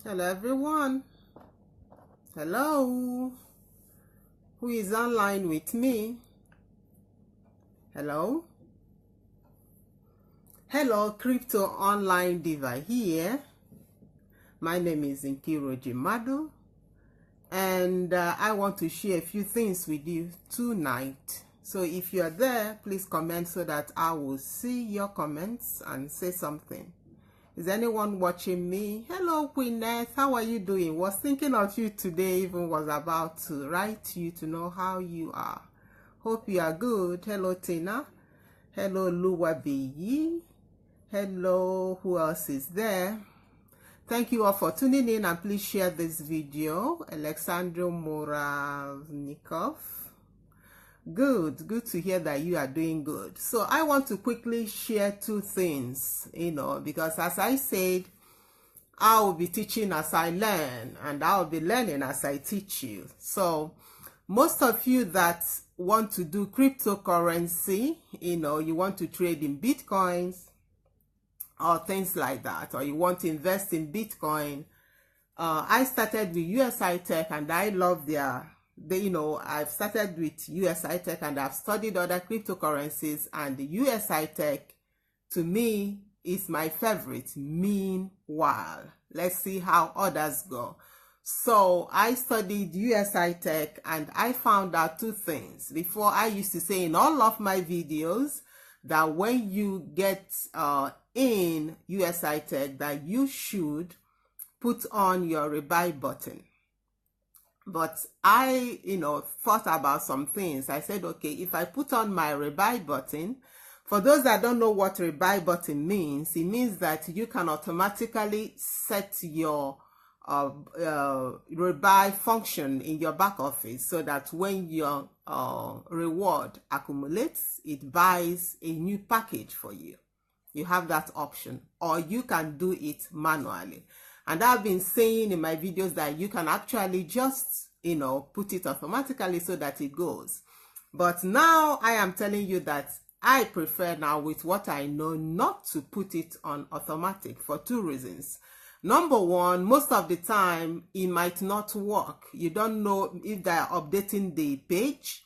Hello everyone. Hello. Who is online with me? Hello. Hello, Crypto Online Diva here. My name is Nkiro Jimadu, and I want to share a few things with you tonight. So if you're there, please comment so that I will see your comments and say something. Is anyone watching me? Hello, Queenette. How are you doing? Was thinking of you today, even was about to write to you to know how you are. Hope you are good. Hello, Tina. Hello, Luwabeyi. Hello, who else is there? Thank you all for tuning in, and please share this video. Alexandro Moravnikov. Good to hear that you are doing good. So I want to quickly share two things, because as I said, I will be teaching as I learn, and I will be learning as I teach you. So most of you that want to do cryptocurrency, you want to trade in Bitcoins or things like that, or you want to invest in Bitcoin, I started with USI Tech, and I love I've started with USI Tech, and I've studied other cryptocurrencies, and the USI Tech to me is my favorite. Meanwhile, let's see how others go. So I studied USI Tech, and I found out two things. Before, I used to say in all of my videos that when you get in USI Tech, that you should put on your Rebuy button. But I, thought about some things. I said, okay, if I put on my Rebuy button, for those that don't know what Rebuy button means, it means that you can automatically set your Rebuy function in your back office, so that when your reward accumulates, it buys a new package for you. You have that option, or you can do it manually. And I've been saying in my videos that you can actually just, put it automatically so that it goes. But now I am telling you that I prefer now, with what I know, not to put it on automatic for two reasons. Number one, most of the time it might not work. You don't know if they're updating the page,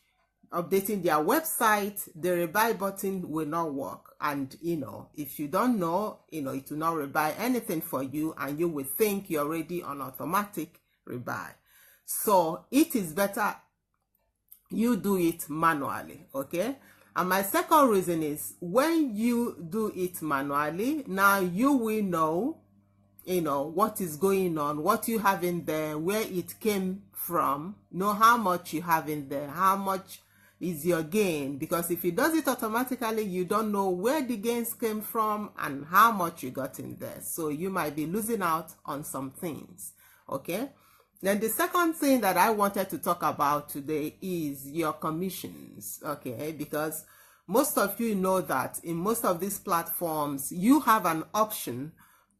updating their website, the Rebuy button will not work. And if you don't know, it will not rebuy anything for you, and you will think you're already on automatic Rebuy. So it is better you do it manually, okay? And my second reason is, when you do it manually, now you will know what is going on, what you have in there, where it came from, know how much you have in there, how much is your gain. Because if it does it automatically, you don't know where the gains came from and how much you got in there. So you might be losing out on some things, okay? Then the second thing that I wanted to talk about today is your commissions, okay? Because most of you know that in most of these platforms, you have an option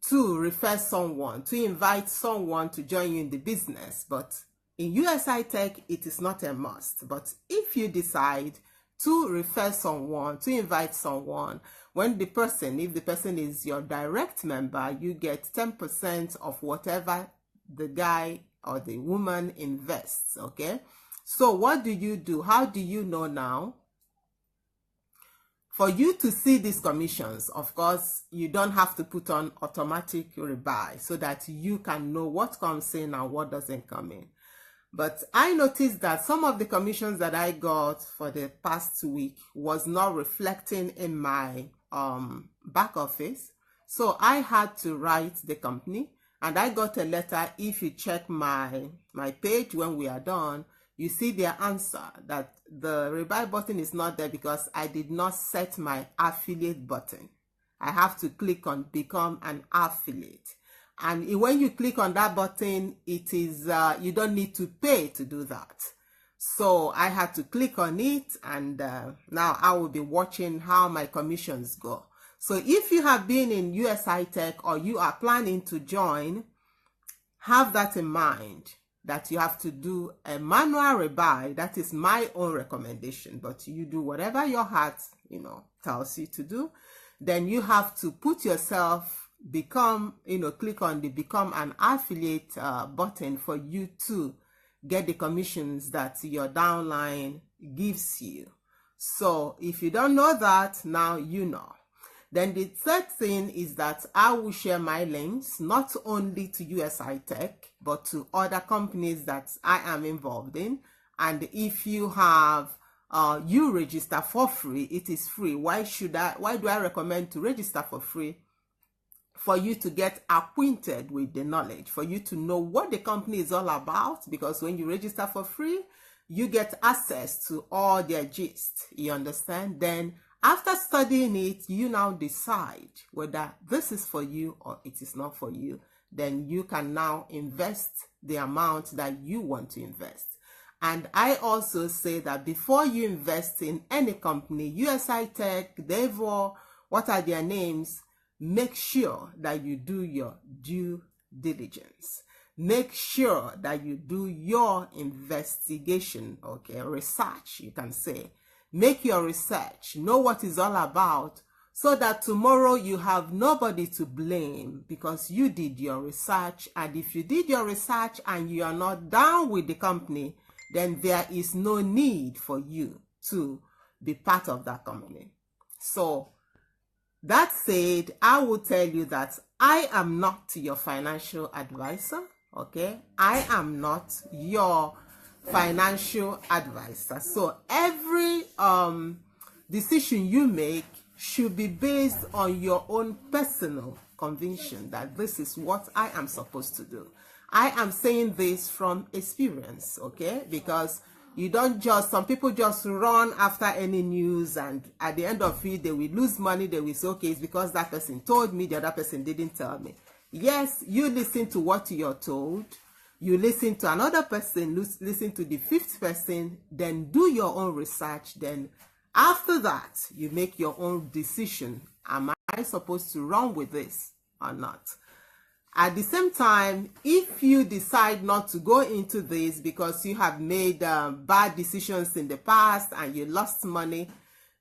to refer someone, to invite someone to join you in the business. But in USI Tech, it is not a must. But if you decide to refer someone, to invite someone, if the person is your direct member, you get 10% of whatever the guy or the woman invests, okay? So what do you do? How do you know now? For you to see these commissions, of course, you don't have to put on automatic Rebuy, so that you can know what comes in and what doesn't come in. But I noticed that some of the commissions that I got for the past week was not reflecting in my back office. So I had to write the company, and I got a letter. If you check my page when we are done, you see their answer that the Rebuy button is not there because I did not set my affiliate button. I have to click on become an affiliate. And when you click on that button, it is, you don't need to pay to do that. So I had to click on it, and now I will be watching how my commissions go. So if you have been in USI Tech, or you are planning to join, have that in mind, that you have to do a manual Rebuy. That is my own recommendation, but you do whatever your heart, tells you to do. Then you have to put yourself become, click on the become an affiliate button for you to get the commissions that your downline gives you. So if you don't know that, now you know. Then the third thing is that I will share my links not only to USI Tech, but to other companies that I am involved in. And if you have, you register for free, it is free. Why do I recommend to register for free? For you to get acquainted with the knowledge, for you to know what the company is all about, because when you register for free, you get access to all their gist, you understand? Then after studying it, you now decide whether this is for you or it is not for you. Then you can now invest the amount that you want to invest. And I also say that before you invest in any company, USI Tech, Devor, what are their names? Make sure that you do your due diligence. Make sure that you do your investigation, okay, research, you can say. Make your research, know what it's all about, so that tomorrow you have nobody to blame because you did your research. And if you did your research and you are not down with the company, then there is no need for you to be part of that company. So that said, I will tell you that I am not your financial advisor, okay? I am not your financial advisor. So every decision you make should be based on your own personal conviction that this is what I am supposed to do. I am saying this from experience, okay? Because you don't just, some people just run after any news, and at the end of it, they will lose money. They will say, okay, it's because that person told me, the other person didn't tell me. Yes, you listen to what you're told. You listen to another person, listen to the fifth person, then do your own research. Then after that, you make your own decision. Am I supposed to run with this or not? At the same time, if you decide not to go into this because you have made bad decisions in the past and you lost money,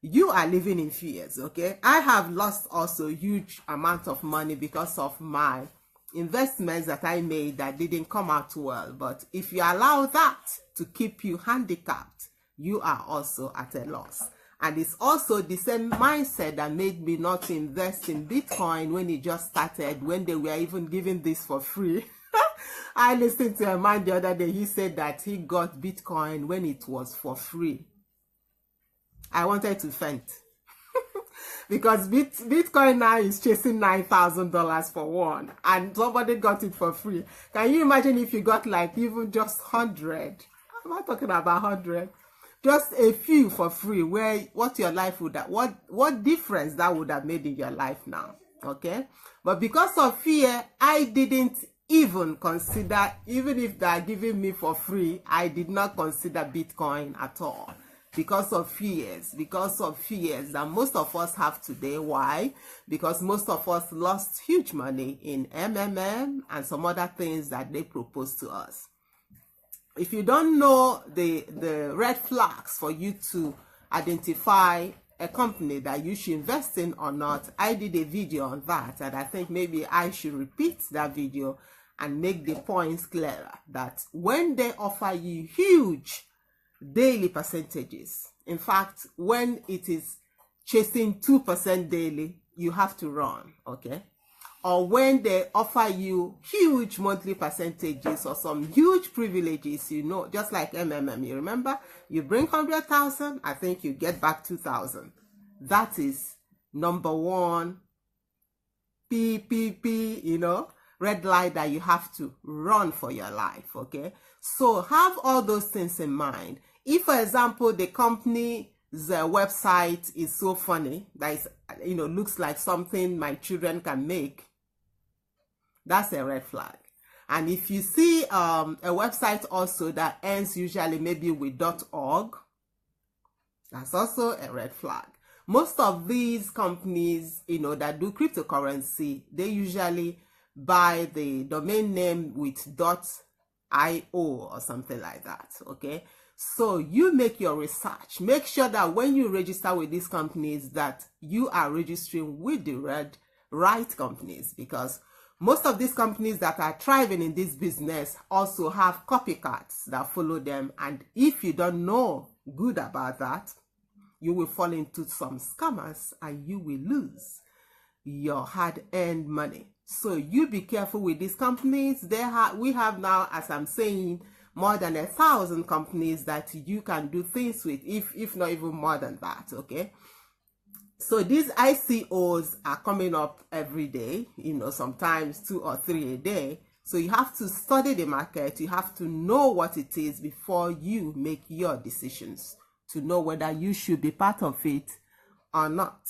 you are living in fears, okay? I have lost also huge amount of money because of my investments that I made that didn't come out well. But if you allow that to keep you handicapped, you are also at a loss. And it's also the same mindset that made me not invest in Bitcoin when it just started, when they were even giving this for free. I listened to a man the other day. He said that he got Bitcoin when it was for free. I wanted to faint. Because Bitcoin now is chasing $9,000 for one. And somebody got it for free. Can you imagine if you got like even just 100? I'm not talking about 100. Just a few for free, where what your life would have, what difference that would have made in your life now, okay? But because of fear, I didn't even consider, even if they are giving me for free, I did not consider Bitcoin at all. Because of fears that most of us have today. Why? Because most of us lost huge money in MMM and some other things that they proposed to us. If you don't know the red flags for you to identify a company that you should invest in or not, I did a video on that, and I think maybe I should repeat that video and make the points clearer. That when they offer you huge daily percentages, in fact, when it is chasing 2% daily, you have to run, okay? Or when they offer you huge monthly percentages or some huge privileges, you know, just like MMM, you remember, you bring 100,000, I think you get back 2,000. That is number one, you know, red light that you have to run for your life, okay? So have all those things in mind. If, for example, the company's website is so funny, that is, you know, looks like something my children can make, that's a red flag. And if you see a website also that ends usually maybe with .org, that's also a red flag. Most of these companies, you know, that do cryptocurrency, they usually buy the domain name with .io or something like that, okay? So you make your research. Make sure that when you register with these companies that you are registering with the right companies, because most of these companies that are thriving in this business also have copycats that follow them. And if you don't know good about that, you will fall into some scammers and you will lose your hard-earned money. So you be careful with these companies. We have now, as I'm saying, more than 1,000 companies that you can do things with, if not even more than that, okay? So these ICOs are coming up every day, sometimes 2 or 3 a day. So you have to study the market. You have to know what it is before you make your decisions to know whether you should be part of it or not,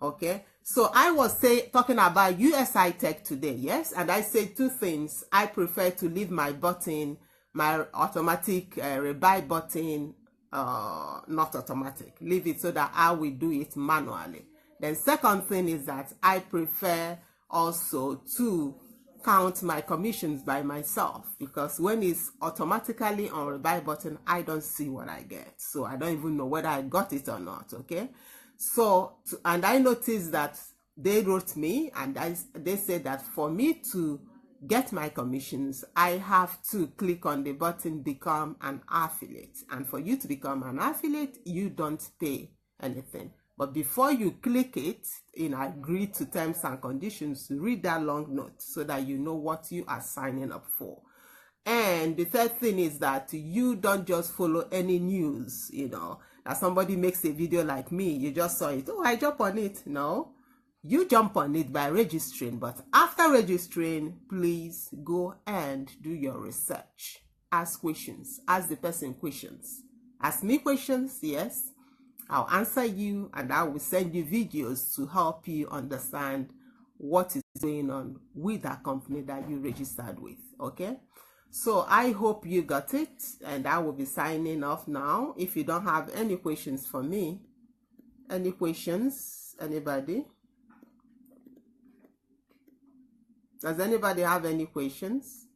okay? So I was talking about USI Tech today, yes? And I said 2 things. I prefer to leave my button, my automatic rebuy button, not automatic. Leave it so that I will do it manually. Then second thing is that I prefer also to count my commissions by myself, because when it's automatically on rebuy button, I don't see what I get. So I don't even know whether I got it or not, okay? So, and I noticed that they wrote me and they said that for me to get my commissions, I have to click on the button become an affiliate. And for you to become an affiliate, you don't pay anything. But before you click it, agree to terms and conditions, read that long note so that you know what you are signing up for. And the third thing is that you don't just follow any news, that somebody makes a video like me, you just saw it, oh, I jump on it. No. You jump on it by registering, but after registering, please go and do your research. Ask questions. Ask the person questions. Ask me questions, yes. I'll answer you and I will send you videos to help you understand what is going on with that company that you registered with, okay? So I hope you got it, and I will be signing off now. If you don't have any questions for me, any questions, anybody? Does anybody have any questions?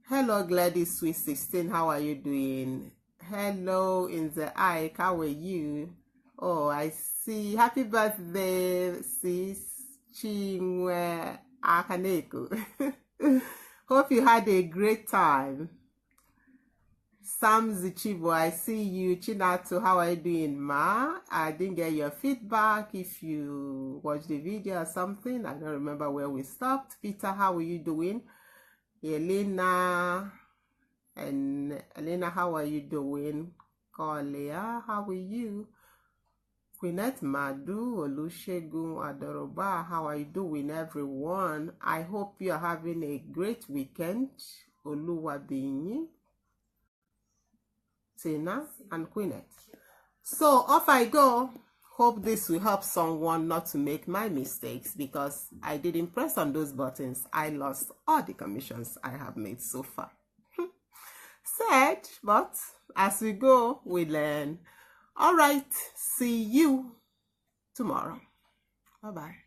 Hello, Gladys Sweet 16. How are you doing? Hello, in the eye. How are you? Oh, I see. Happy birthday, sis Chinwe Akaneko. Hope you had a great time. Sam Zichibo, I see you. Chinato, how are you doing, ma? I didn't get your feedback. If you watched the video or something, I don't remember where we stopped. Peter, how are you doing? Elena, how are you doing? Kolia, how are you? Quinette Madu, Olusegun Adoroba, how are you doing, everyone? I hope you are having a great weekend. Oluwabini, Tina, and Quinette. So off I go. Hope this will help someone not to make my mistakes, because I didn't press on those buttons. I lost all the commissions I have made so far. Sad, but as we go, we learn. All right, see you tomorrow. Bye-bye.